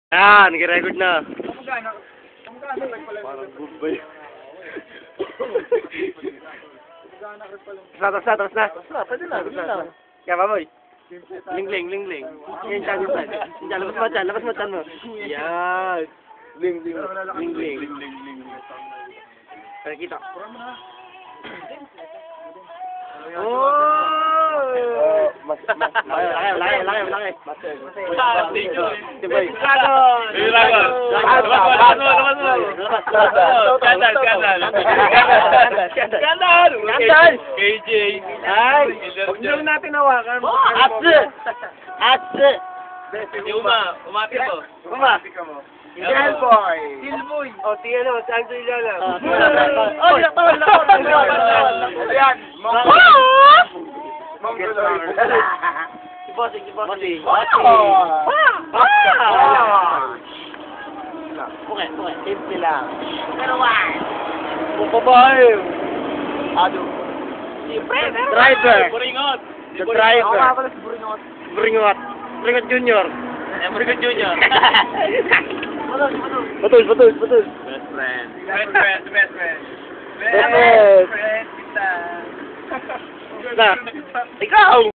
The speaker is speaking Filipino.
Yan, nag-record na. Parang goodbye. Tapos na. Pwede na. Kaya baboy. Ling. Yan, chan. Yan, labas mo chan mo. Yan. Ling. Kaya kita. Oh! Laki. Diba? Skandal! KJ. Ay! Huwag nyo natin hawakan. Atse! Umapit mo. Silboy! O, tiyan o, saan sa'yo dyan? Oh, lakon. Ayan! Si Bossing. Okay. Simple lang. Pero why? Babae. Ado. Driver. Buringot. The driver. Si Buringot. Buringot Junior. Buringot Junior. Batul. Best friend. Na, ikaw!